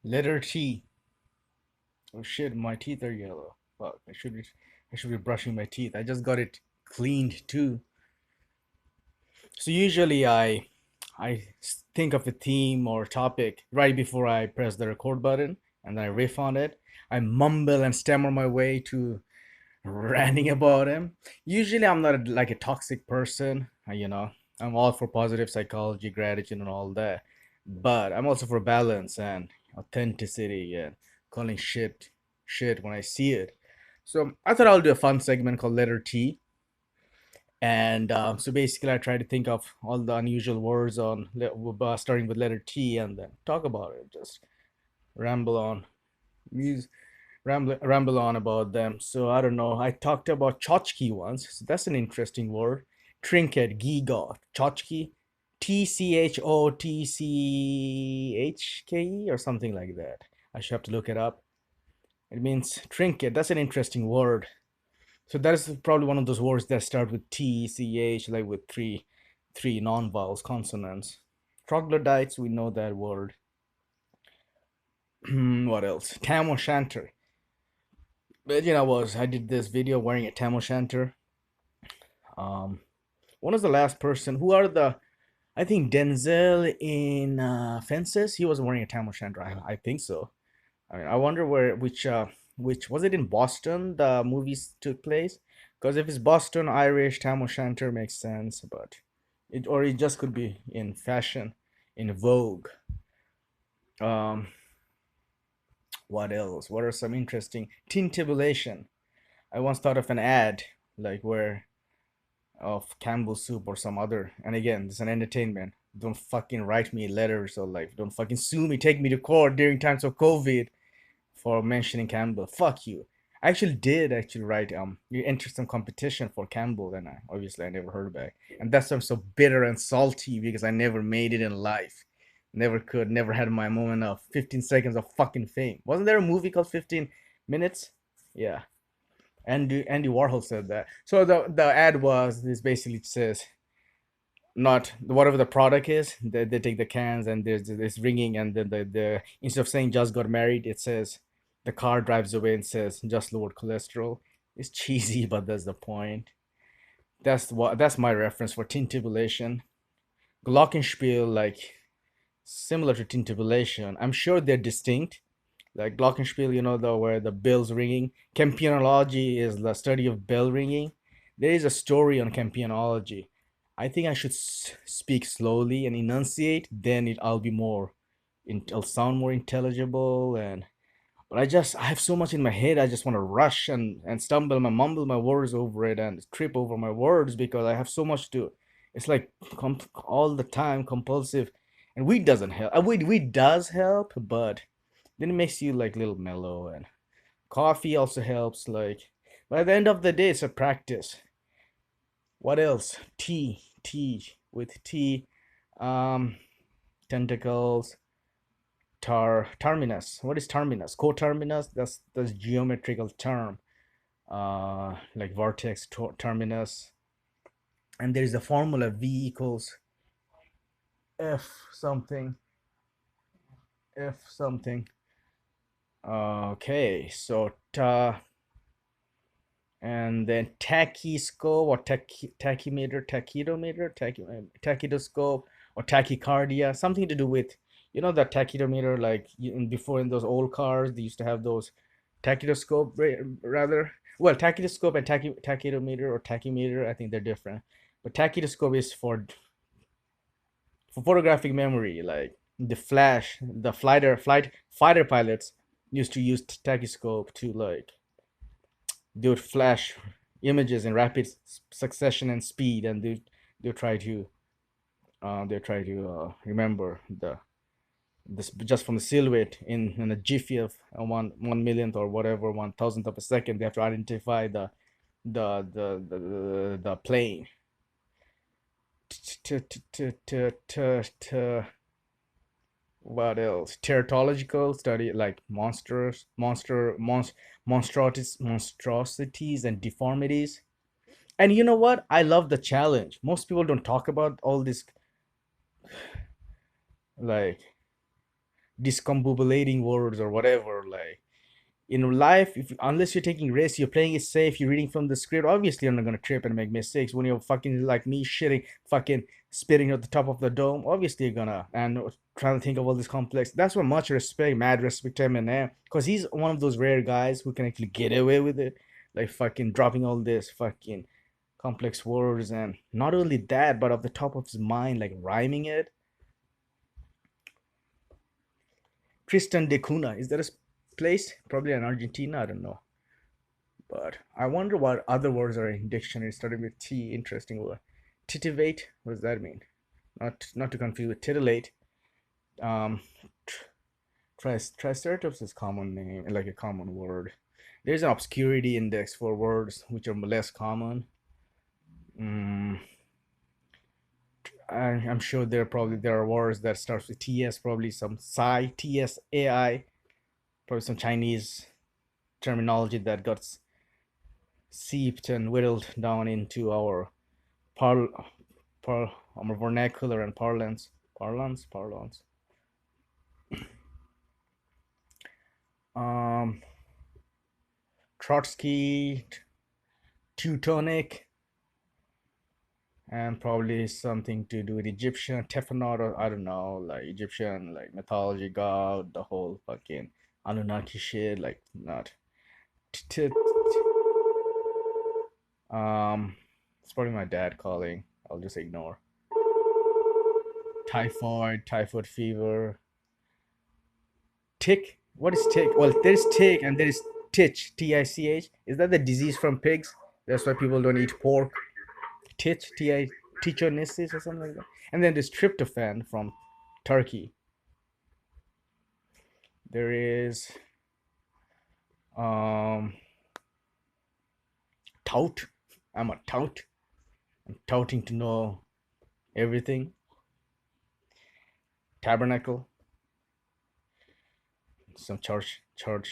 Letter T. Oh shit, my teeth are yellow. Fuck, I should be brushing my teeth. I just got it cleaned too. So usually I think of a theme or topic right before I press the record button and then I riff on it. I mumble and stammer my way to ranting about him. Usually I'm not like a toxic person, I'm all for positive psychology, gratitude and all that. But I'm also for balance and authenticity and calling shit when I see it. So I thought I'll do a fun segment called Letter T. And so basically, I try to think of all the unusual words starting with letter T, and then talk about it. Just ramble on, use ramble on about them. So I don't know. I talked about tchotchke once. So that's an interesting word. Trinket, gigot, tchotchke, Tchotchke or something like that. I should have to look it up. It means trinket. That's an interesting word. So that is probably one of those words that start with T, C, H, like with three non-vowels, consonants. Troglodytes, we know that word. What else? Tam O'Shanter. But I did this video wearing a Tam O'Shanter. Um, one was the last person. Who are the? I think Denzel in Fences. He was wearing a Tam O'Shanter. I think so. I mean, I wonder which was it in Boston the movies took place? Because if it's Boston, Irish, Tam O'Shanter makes sense, but it just could be in fashion, in vogue. Um, what else? What are some interesting tintibulation? I once thought of an ad like where of Campbell soup or some other. And again, this is an entertainment. Don't fucking write me letters or like don't fucking sue me, take me to court during times of COVID for mentioning Campbell. Fuck you. I actually did actually write you entered some competition for Campbell and I never heard back. And that's why I'm so bitter and salty because I never made it in life. Never could, never had my moment of 15 seconds of fucking fame. Wasn't there a movie called 15 Minutes? Yeah. Andy Warhol said that. So the ad was this basically says not whatever the product is, they take the cans and there's this ringing and then the instead of saying just got married, it says the car drives away and says just lowered cholesterol. It's cheesy, but that's the point. That's my reference for tintibulation. Glockenspiel, like similar to tintibulation. I'm sure they're distinct. Like glockenspiel, the where the bells ringing. Campionology is the study of bell ringing. There is a story on campionology. I think I should speak slowly and enunciate. Then I'll be more. It'll sound more intelligible. But I have so much in my head. I just want to rush and stumble, and mumble my words over it, and trip over my words because I have so much to. It's like all the time compulsive, and weed doesn't help. Weed does help, but then it makes you like a little mellow, and coffee also helps. Like, but at the end of the day, it's a practice. What else? Tea with tea, um, tentacles, terminus. What is terminus? Coterminus. That's geometrical term. Like vortex terminus, and there is a formula V equals F something. F something. Okay, so and then tachyscope or tachydoscope or tachycardia, something to do with the tachidometer. Like before in those old cars, they used to have those tachydoscope rather. Well, tachydoscope and tachydometer or tachymeter, I think they're different. But tachydoscope is for photographic memory. Like the fighter pilots used to use tachyscope to like they would flash images in rapid succession and speed, and they try to remember the this just from the silhouette in a jiffy of one millionth or whatever 1,000th of a second. They have to identify the plane. What else? Teratological study like monstrosities and deformities. And you know what? I love the challenge. Most people don't talk about all this like discombobulating words or whatever. Like in life, if unless you're taking risks, you're playing it safe, you're reading from the script, obviously you're not gonna trip and make mistakes. When you're fucking like me shitting, fucking spitting at the top of the dome, obviously you're gonna and trying to think of all this complex. That's why much respect, mad respect to Eminem, because he's one of those rare guys who can actually get away with it, like fucking dropping all this fucking complex words, and not only that, but off the top of his mind, like rhyming it. Tristan de Cunha, is that a place? Probably in Argentina, I don't know. But I wonder what other words are in dictionary starting with T. Interesting word. Titivate. What does that mean? Not to confuse with titillate. Um, Triceratops is common name, like a common word. There's an obscurity index for words which are less common. Mm, I'm sure there are words that starts with TS, probably some Psi, TSAI, probably some Chinese terminology that got seeped and whittled down into par, our vernacular and parlance. Um, Trotsky, Teutonic, and probably something to do with Egyptian, Tefnut, or I don't know, like Egyptian, like mythology, god, the whole fucking Anunnaki shit, like not. It's probably my dad calling. I'll just ignore. Typhoid fever, tick. What is tick? Well, there's tick and there is titch, T-I-C-H. Is that the disease from pigs? That's why people don't eat pork. Titch, T-I, Tichonesis or something like that. And then there's tryptophan from turkey. There is um tout. I'm a tout. I'm touting to know everything. Tabernacle, some church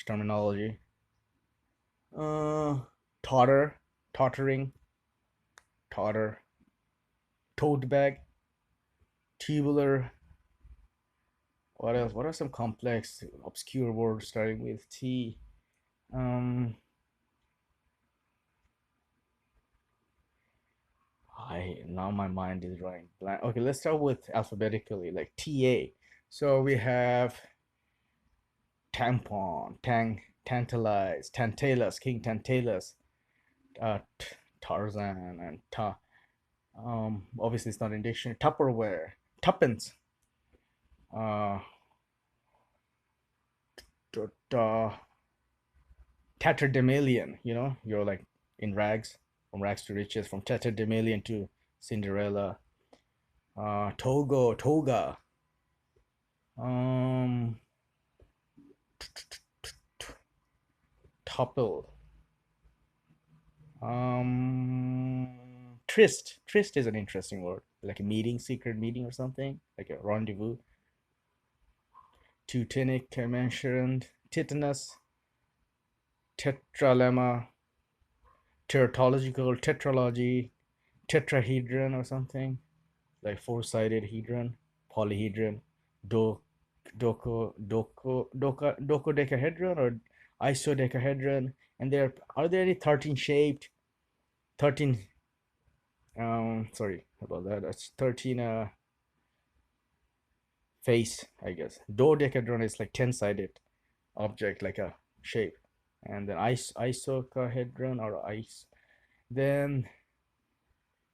terminology. Uh, totter, tottering, totter, tote bag, tubular. What else? What are some complex, obscure words starting with T? Um, I now my mind is running blank. Okay, let's start with alphabetically, like TA. So we have tampon, tantalize, tantalus, King Tantalus, Tarzan, and Obviously it's not in dictionary. Tupperware, tuppence, uh, tatterdemalion. You know, you're like in rags, from rags to riches, from tatterdemalion to Cinderella. Toga, um, topple, tryst is an interesting word, like a meeting, secret meeting or something, like a rendezvous. Teutonic, I mentioned. Titanus, tetralemma, teratological, tetralogy, tetrahedron or something, like four-sided hedron, polyhedron, do, docodecahedron or isodecahedron. And there are there any 13 shaped, 13 sorry about that, that's 13 face, I guess. Dodecahedron is like 10-sided object, like a shape. And then isocahedron or ice. Then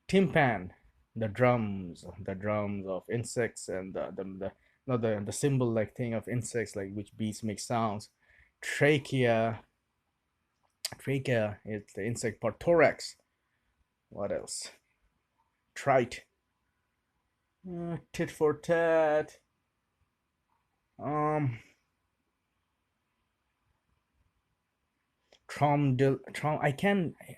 tympan, the drums of insects, and the not the symbol like thing of insects, like which beats make sounds. Trachea, trachea is the insect part. Thorax. What else? Trite. Tit for tat. Um, I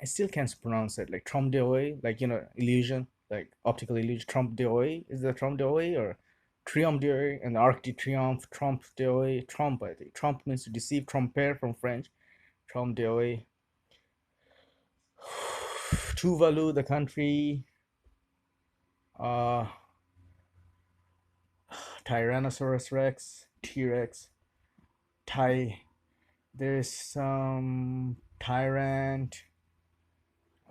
still can't pronounce it, like trom de oeil, like illusion, like optical illusion. Trompe d'oeil, is that trompe d'oeil or triomphe d'oeil? And arc de triomphe, trompe d'oeil, trompe, I think trompe means to deceive, tromper from French, trompe d'oeil. Tuvalu, the country. uh Tyrannosaurus Rex. T-Rex, Ty. There's some Tyrant,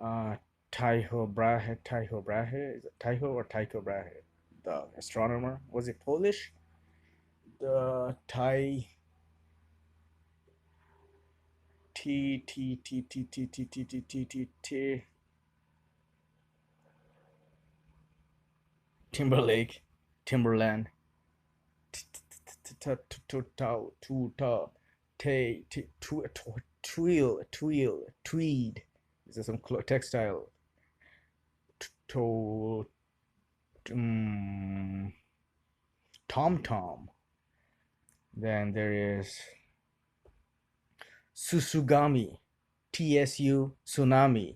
uh, Tycho Brahe. Is it Tycho or Tycho Brahe? The astronomer. Was it Polish? The T T T T T T T T T T T Timberlake, Timberland, tweed. Is there some textile? To Tom Tom. Then there is Susugami, TSU tsunami,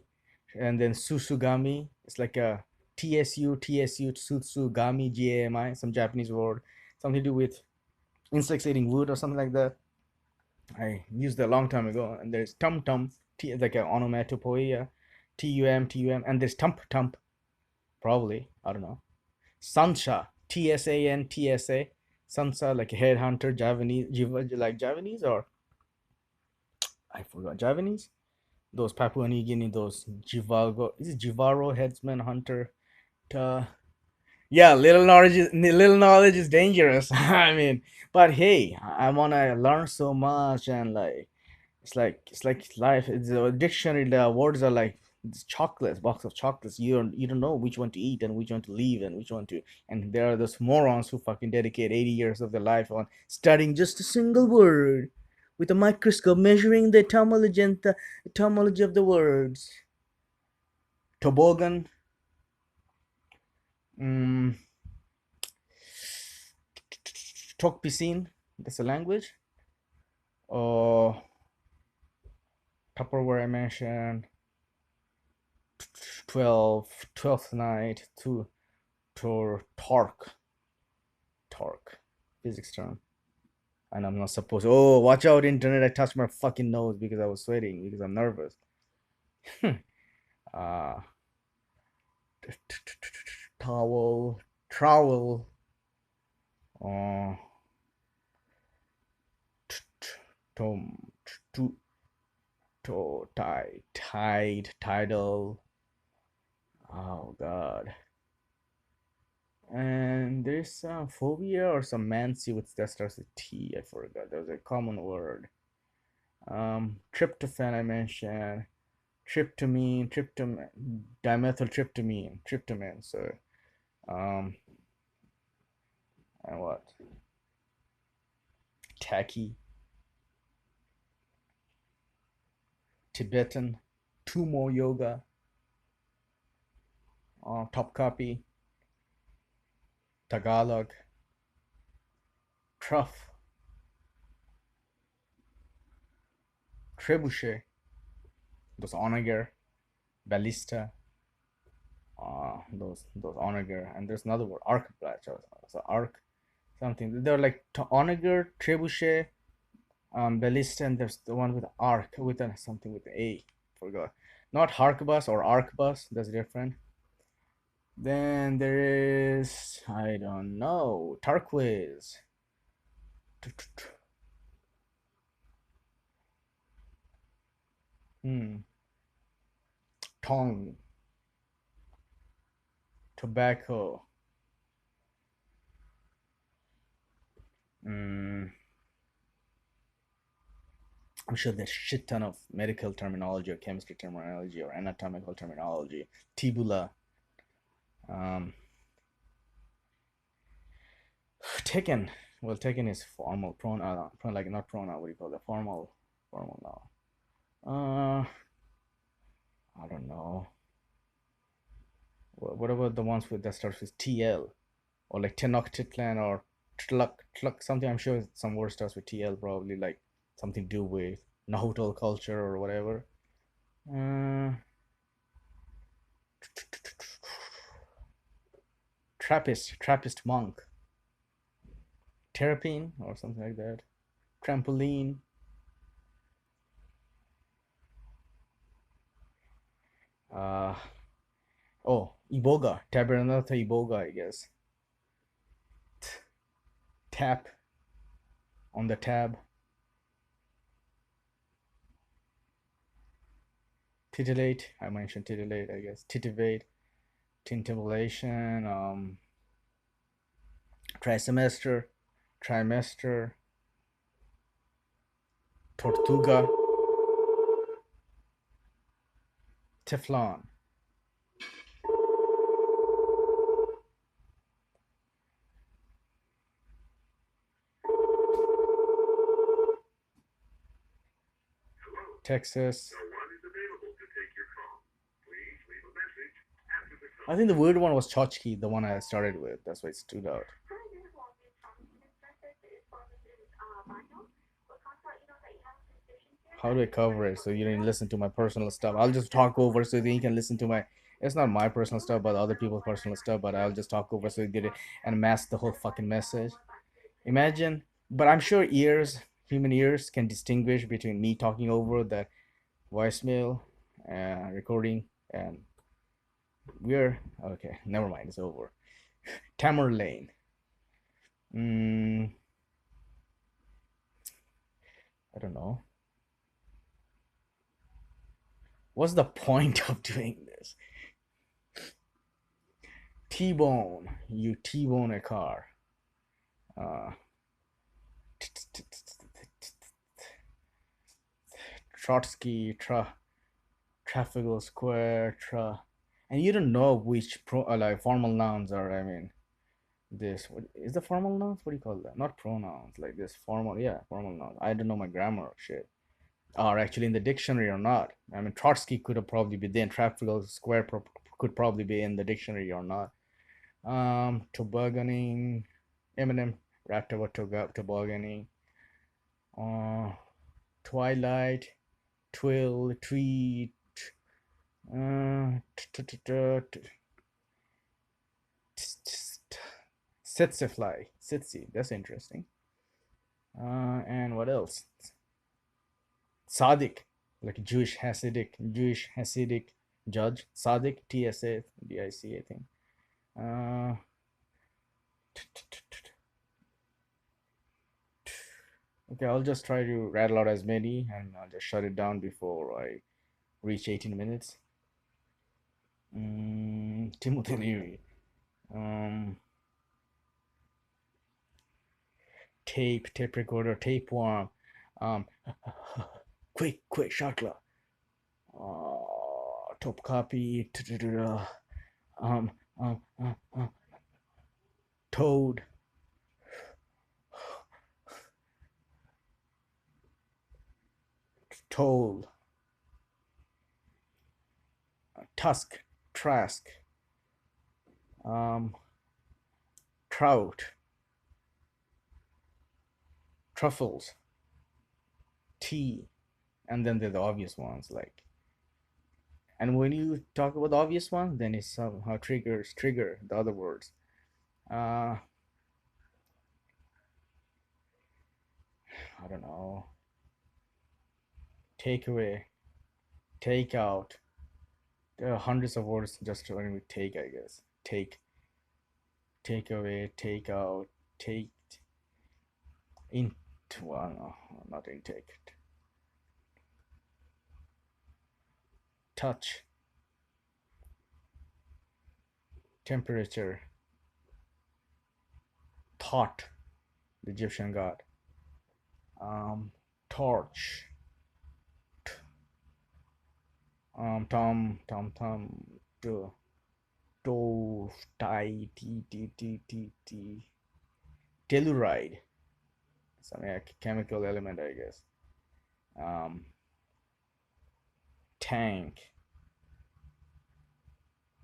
and then Susugami. It's like a TSU Susugami GAMI, some Japanese word, something to do with insects eating wood or something like that. I used that a long time ago. And there's Tum Tum, like an onomatopoeia, TUM, and there's Tump Tump, probably, I don't know. Sansha, TSANTSA, Sansa, like a headhunter, Javanese, like Javanese, or I forgot, Javanese? Those Papua New Guinea, those Jivago, is it Jivaro, headsman, hunter? Uh, yeah, little knowledge is dangerous. I mean, but hey, I wanna learn so much, and like it's like life. It's a dictionary. The words are like it's chocolates, box of chocolates. You don't know which one to eat and which one to leave and which one to. And there are those morons who fucking dedicate 80 years of their life on studying just a single word with a microscope, measuring the etymology and the etymology of the words. Toboggan. Mm, Tokpisin. That's a language. Oh, Tupperware I mentioned. 12th night to torque physics term, and I'm not supposed. Oh, watch out, internet! I touched my fucking nose because I was sweating because I'm nervous. uh Towel, trowel, uh tom to tidal. Oh god. And there's some phobia or some mancy with that starts with T. I forgot. There's a common word. Tryptophan I mentioned. Dimethyltryptamine, tryptamine. So, um, and what? Tacky, Tibetan, Tumo yoga, top copy, Tagalog, truff, trebuchet, those onager, ballista, those onager, and there's another word, arc, so arc something. They're like onager, trebuchet, ballista, and there's the one with arc with something with A. Forgot. Not harkbus or arcbus. That's different. Then there is I don't know turquoise. Hmm. Tongue, tobacco. Hmm. I'm sure there's shit ton of medical terminology or chemistry terminology or anatomical terminology. Tibula. Um, taken. Well, taken is formal pronoun. Like not pronoun. What do you call that? Formal now. I don't know. What about the ones with that starts with TL or like Tenochtitlan or Tluk something? I'm sure some word starts with TL, probably like something to do with Nahuatl culture or whatever. Uh, Trappist monk, terrapin or something like that. Trampoline. Uh, oh, Iboga, Tabernacle Iboga, I guess. Tap, on the tab. Titillate, I mentioned titillate, I guess. Titivate, tintivolation, trimester, tortuga, Teflon. Texas. I think the weird one was tchotchke, the one I started with. That's why it stood out. How do I cover it so you didn't listen to my personal stuff? I'll just talk over so that you can listen to my. It's not my personal stuff, but other people's personal stuff. But I'll just talk over so you get it and mask the whole fucking message. Imagine, but I'm sure human ears, can distinguish between me talking over the voicemail recording and we're okay. Never mind, it's over. Tamerlane. Mm, I don't know. What's the point of doing this? T-bone. You T-bone a car. Uh, Trotsky, Trafalgar Square, and you don't know which like formal nouns are. I mean, this what is the formal nouns? What do you call that? Not pronouns, like this formal. Yeah, formal nouns. I don't know my grammar shit. Are actually in the dictionary or not. I mean, Trotsky could have probably been there. Trafalgar Square could probably be in the dictionary or not. Tobogganing, Eminem rapped about tobogganing. Uh, Twilight, Twill, Tweet, uh, Sitsifly, Sitsi. That's interesting. And what else? Sadiq, like Jewish Hasidic judge. Sadiq, TSADIC, I think. Uh, okay, I'll just try to rattle out as many and I'll just shut it down before I reach 18 minutes. Timothy Leary. Um, tape recorder, tapeworm. Um, quick, shotla. Top copy. Um, um, uh, uh, toad. Toll. Tusk. Trask. Um, trout. Truffles. Tea. And then there's the obvious ones like. And when you talk about the obvious ones, then it somehow trigger the other words. I don't know. Take away, take out. There are hundreds of words just starting with take, I guess. Take away, take out, take in. Well, no, not intake. Touch, temperature, thought, the Egyptian god. Torch. Do, tie, telluride. Something like chemical element, I guess. Um, tank,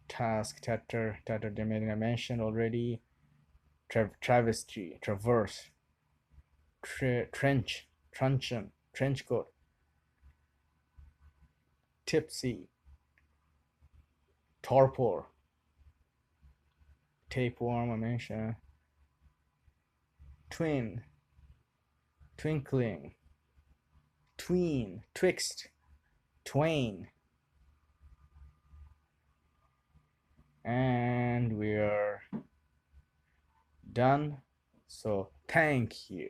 task, tatter, I mentioned already. Travesty, traverse, truncheon, trench coat, tipsy, torpor, tapeworm, I mentioned. Twin, twinkling, tween, twixt, twain. And we are done. So thank you.